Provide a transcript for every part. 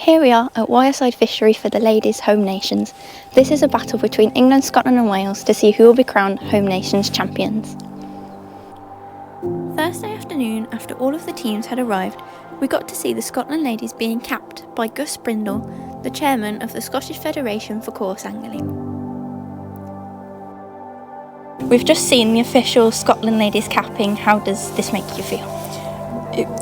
Here we are at Wyreside Fishery for the ladies' home nations. This is a battle between England, Scotland and Wales to see who will be crowned home nations champions. Thursday afternoon, after all of the teams had arrived, we got to see the Scotland ladies being capped by Gus Brindle, the chairman of the Scottish Federation for Coarse Angling. We've just seen the official Scotland ladies capping. How does this make you feel?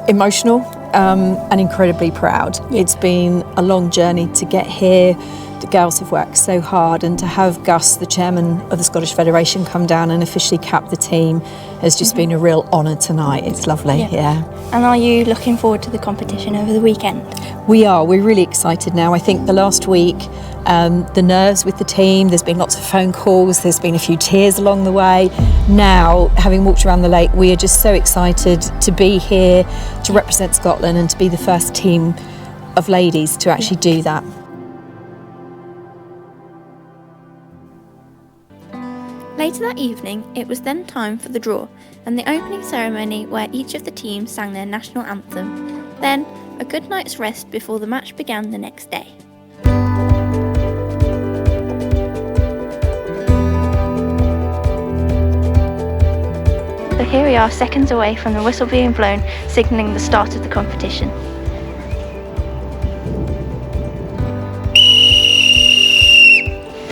Emotional and incredibly proud. It's been a long journey to get here. The girls have worked so hard, and to have Gus, the chairman of the Scottish Federation, come down and officially cap the team has just been a real honour tonight. It's lovely, yeah. And are you looking forward to the competition over the weekend? We're really excited now. I think the last week, the nerves with the team, there's been lots of phone calls, there's been a few tears along the way. Now, having walked around the lake, we are just so excited to be here, to represent Scotland and to be the first team of ladies to actually do that. Later that evening, it was then time for the draw and the opening ceremony where each of the teams sang their national anthem. Then, a good night's rest before the match began the next day. So here we are, seconds away from the whistle being blown, signalling the start of the competition.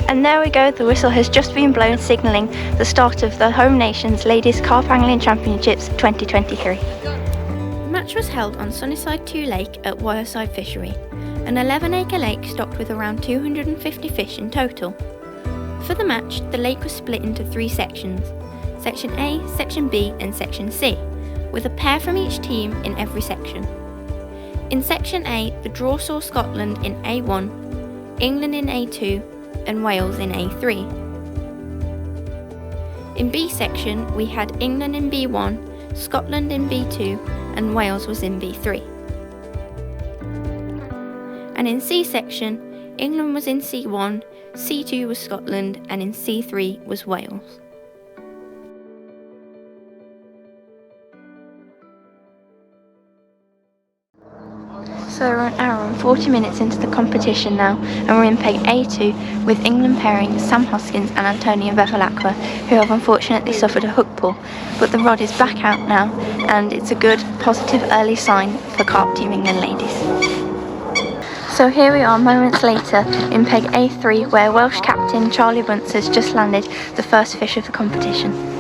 And there we go, the whistle has just been blown, signalling the start of the Home Nations Ladies Carp Angling Championships 2023. The match was held on Sunnyside 2 Lake at Wyreside Fishery, an 11-acre lake stocked with around 250 fish in total. For the match, the lake was split into 3 sections, Section A, Section B and Section C, with a pair from each team in every section. In Section A, the draw saw Scotland in A1, England in A2, and Wales in A3. In B section we had England in B1, Scotland in B2 and Wales was in B3. And in C section, England was in C1, C2 was Scotland and in C3 was Wales. So we're an hour and 40 minutes into the competition now, and we're in peg A2 with England pairing Sam Hoskins and Antonia Bevilacqua, who have unfortunately suffered a hook pull, but the rod is back out now and it's a good positive early sign for Carp Team England ladies. So here we are moments later in peg A3 where Welsh captain Charlie Bunce has just landed the first fish of the competition.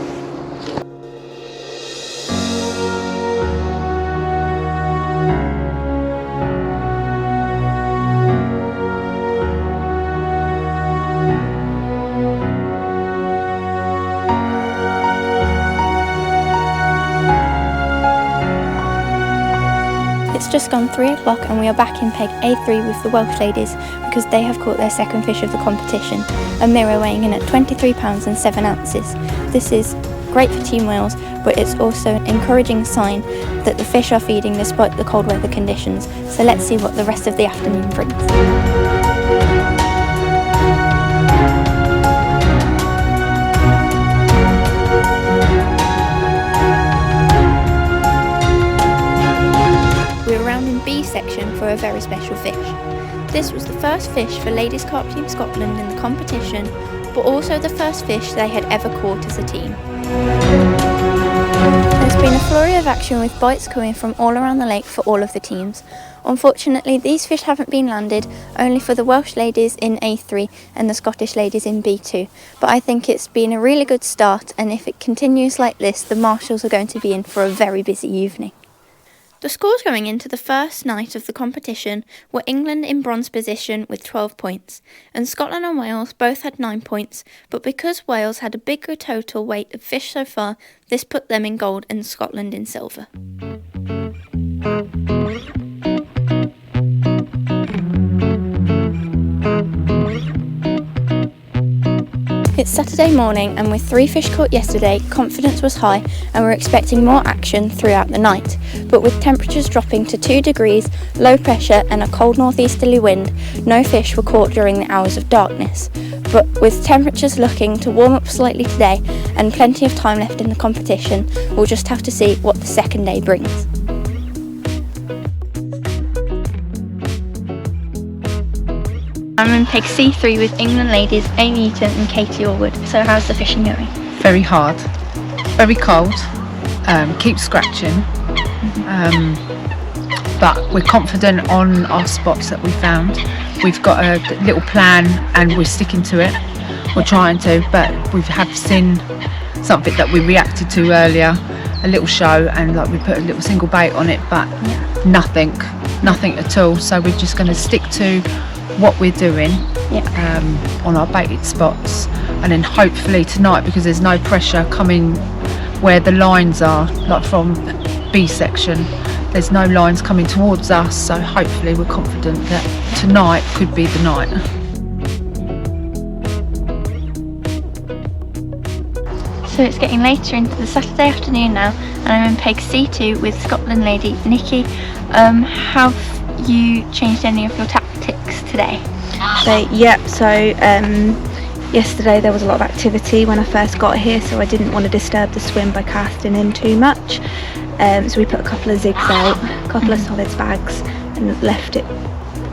It's just gone 3 o'clock and we are back in peg A3 with the Welsh ladies because they have caught their second fish of the competition, a mirror weighing in at 23 pounds and 7 ounces. This is great for Team Wales, but it's also an encouraging sign that the fish are feeding despite the cold weather conditions. So let's see what the rest of the afternoon brings. B section for a very special fish. This was the first fish for Ladies Carp Team Scotland in the competition, but also the first fish they had ever caught as a team. There's been a flurry of action with bites coming from all around the lake for all of the teams. Unfortunately, these fish haven't been landed, only for the Welsh ladies in A3 and the Scottish ladies in B2, but I think it's been a really good start, and if it continues like this, the marshals are going to be in for a very busy evening. The scores going into the first night of the competition were England in bronze position with 12 points, and Scotland and Wales both had 9 points, but because Wales had a bigger total weight of fish so far, this put them in gold and Scotland in silver. It's Saturday morning, and with 3 fish caught yesterday, confidence was high and we're expecting more action throughout the night. But with temperatures dropping to 2 degrees, low pressure and a cold northeasterly wind, no fish were caught during the hours of darkness. But with temperatures looking to warm up slightly today and plenty of time left in the competition, we'll just have to see what the second day brings. I'm in peg C3 with England ladies Amy Eaton and Katie Allwood. So how's the fishing going? Very hard, very cold, keep scratching, but we're confident on our spots that we found. We've got a little plan and we're sticking to it. We're trying to, but we have seen something that we reacted to earlier, a little show, and like we put a little single bait on it, but nothing at all. So we're just going to stick to what we're doing on our baited spots, and then hopefully tonight, because there's no pressure coming where the lines are, like from B section, there's no lines coming towards us, so hopefully we're confident that tonight could be the night. So it's getting later into the Saturday afternoon now, and I'm in peg C2 with Scotland lady Nikki. Have you changed any of your tactics today? Yesterday there was a lot of activity when I first got here, so I didn't want to disturb the swim by casting in too much. So we put a couple of zigs out, a couple of solids bags, and left it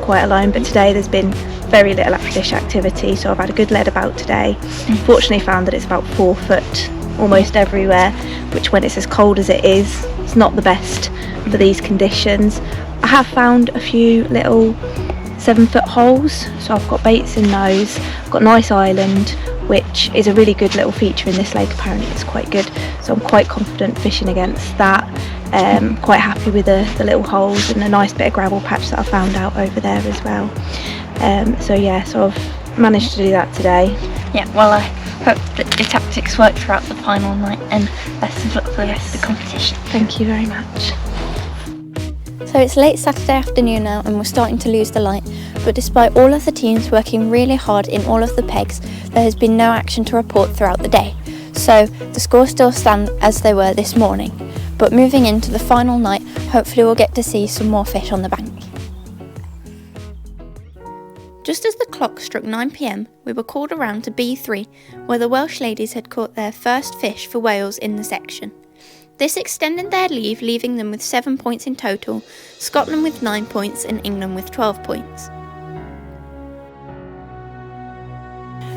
quite alone. But today there's been very little fish activity, so I've had a good lead about today. Fortunately found that it's about 4 foot almost everywhere, which when it's as cold as it is, it's not the best for these conditions. I have found a few little 7-foot holes, so I've got baits in those. I've got a nice island, which is a really good little feature in this lake. Apparently it's quite good, so I'm quite confident fishing against that. Quite happy with the little holes and a nice bit of gravel patch that I found out over there as well. So I've managed to do that today. Yeah, well, I hope that your tactics work throughout the final night, and best of luck for the rest of the competition. Thank you very much. So it's late Saturday afternoon now, and we're starting to lose the light, but despite all of the teams working really hard in all of the pegs, there has been no action to report throughout the day. So the scores still stand as they were this morning, but moving into the final night, hopefully we'll get to see some more fish on the bank. Just as the clock struck 9 p.m, we were called around to B3, where the Welsh ladies had caught their first fish for Wales in the section. This extended their lead, leaving them with 7 points in total, Scotland with 9 points and England with 12 points.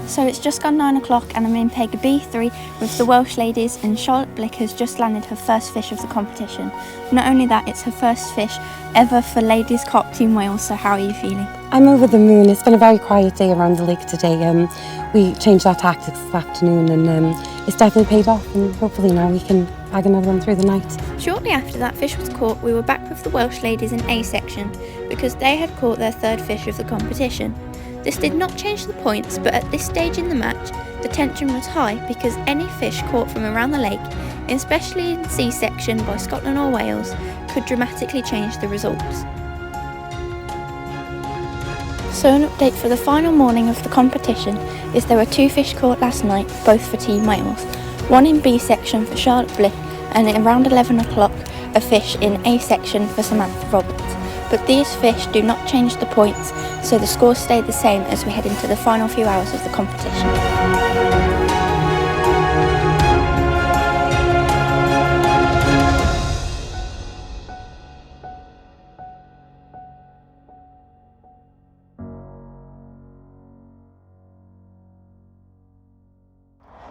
So it's just gone 9 o'clock and I'm in peg B3 with the Welsh ladies, and Charlotte Blick has just landed her first fish of the competition. Not only that, it's her first fish ever for Ladies Carp Team Wales, so how are you feeling? I'm over the moon. It's been a very quiet day around the lake today. We changed our tactics this afternoon, and it's definitely paid off, and hopefully now we can bag another one through the night. Shortly after that fish was caught, we were back with the Welsh ladies in A section because they had caught their third fish of the competition. This did not change the points, but at this stage in the match, the tension was high because any fish caught from around the lake, especially in C section by Scotland or Wales, could dramatically change the results. So an update for the final morning of the competition is there were 2 fish caught last night, both for Team Wales. One in B section for Charlotte Blick, and at around 11 o'clock a fish in A section for Samantha Roberts. But these fish do not change the points, so the scores stay the same as we head into the final few hours of the competition.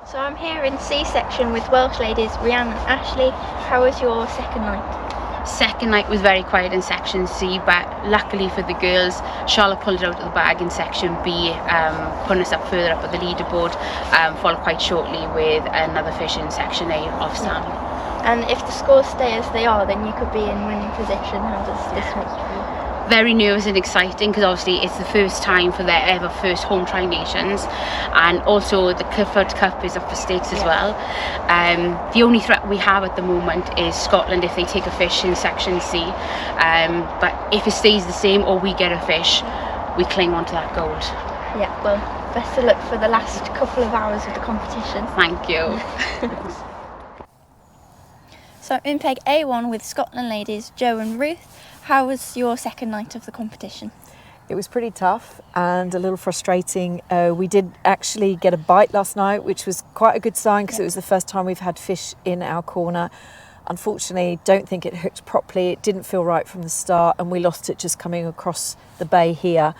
So I'm here in C section with Welsh ladies Rhiannon and Ashley. How was your second night? Second night was very quiet in section C, but luckily for the girls, Charlotte pulled it out of the bag in section B, putting us up further up at the leaderboard, followed quite shortly with another fish in section A off Sam. And if the scores stay as they are, then you could be in winning position. How does this make you feel? Very nervous and exciting, because obviously it's the first time for their ever first home Tri-Nations, and also the Clifford Cup is up for stakes as well. The only threat we have at the moment is Scotland if they take a fish in section C, but if it stays the same or we get a fish, we cling on to that gold. Yeah, well, best of luck for the last couple of hours of the competition. Thank you. So in peg A1 with Scotland ladies Jo and Ruth. How was your second night of the competition? It was pretty tough and a little frustrating. We did actually get a bite last night, which was quite a good sign because it was the first time we've had fish in our corner. Unfortunately, don't think it hooked properly. It didn't feel right from the start, and we lost it just coming across the bay here.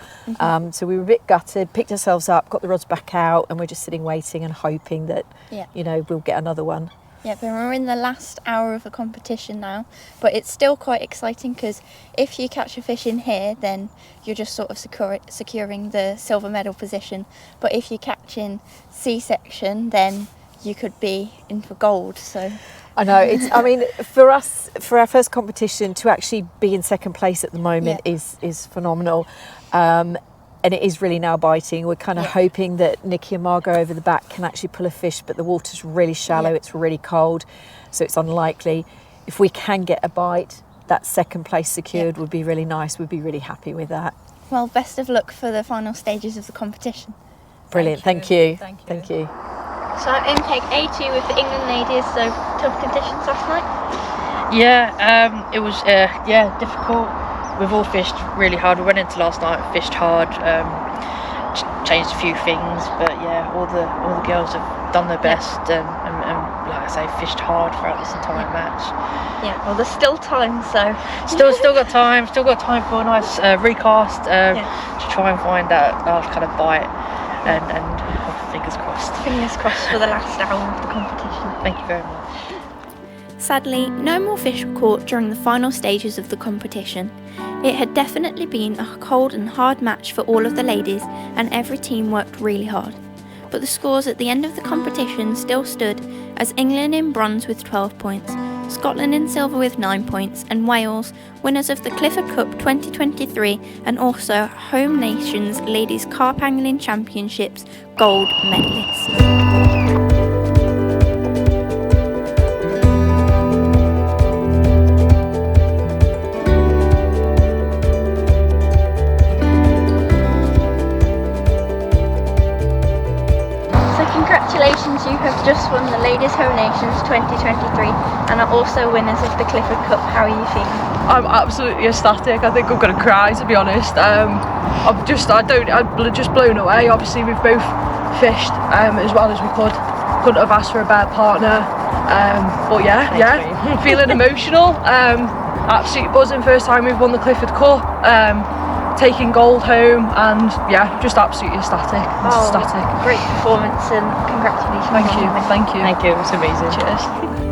So we were a bit gutted, picked ourselves up, got the rods back out, and we're just sitting waiting and hoping that, you know, we'll get another one. Yeah, but we're in the last hour of the competition now, but it's still quite exciting because if you catch a fish in here, then you're just sort of securing the silver medal position. But if you catch in C-section, then you could be in for gold. So I know, it's, I mean, for us, for our first competition, to actually be in second place at the moment is phenomenal. And it is really now biting. We're kind of hoping that Nikki and Margot over the back can actually pull a fish, but the water's really shallow, it's really cold, so it's unlikely. If we can get a bite, that second place secured would be really nice. We'd be really happy with that. Well, best of luck for the final stages of the competition. Brilliant, thank you. Thank you. So I'm in peg A2 with the England ladies, so tough conditions last night? Yeah, it was difficult. We've all fished really hard. We went into last night, fished hard, changed a few things, but yeah, all the girls have done their best and like I say, fished hard throughout this entire match. Yeah, well, there's still time, so still got time for a nice recast to try and find that last kind of bite, and fingers crossed. Fingers crossed for the last hour of the competition. Thank you very much. Sadly, no more fish were caught during the final stages of the competition. It had definitely been a cold and hard match for all of the ladies, and every team worked really hard. But the scores at the end of the competition still stood as England in bronze with 12 points, Scotland in silver with 9 points, and Wales, winners of the Clifford Cup 2023 and also Home Nations Ladies Carp Angling Championships gold medalists. Congratulations, you have just won the Ladies Home Nations 2023 and are also winners of the Clifford Cup. How are you feeling? I'm absolutely ecstatic. I think I'm going to cry, to be honest. I'm just blown away. Obviously, we've both fished as well as we could. Couldn't have asked for a better partner. But feeling emotional. Absolutely buzzing. First time we've won the Clifford Cup. Taking gold home, and just absolutely ecstatic. Great performance and congratulations. Thank you. It was amazing. Cheers.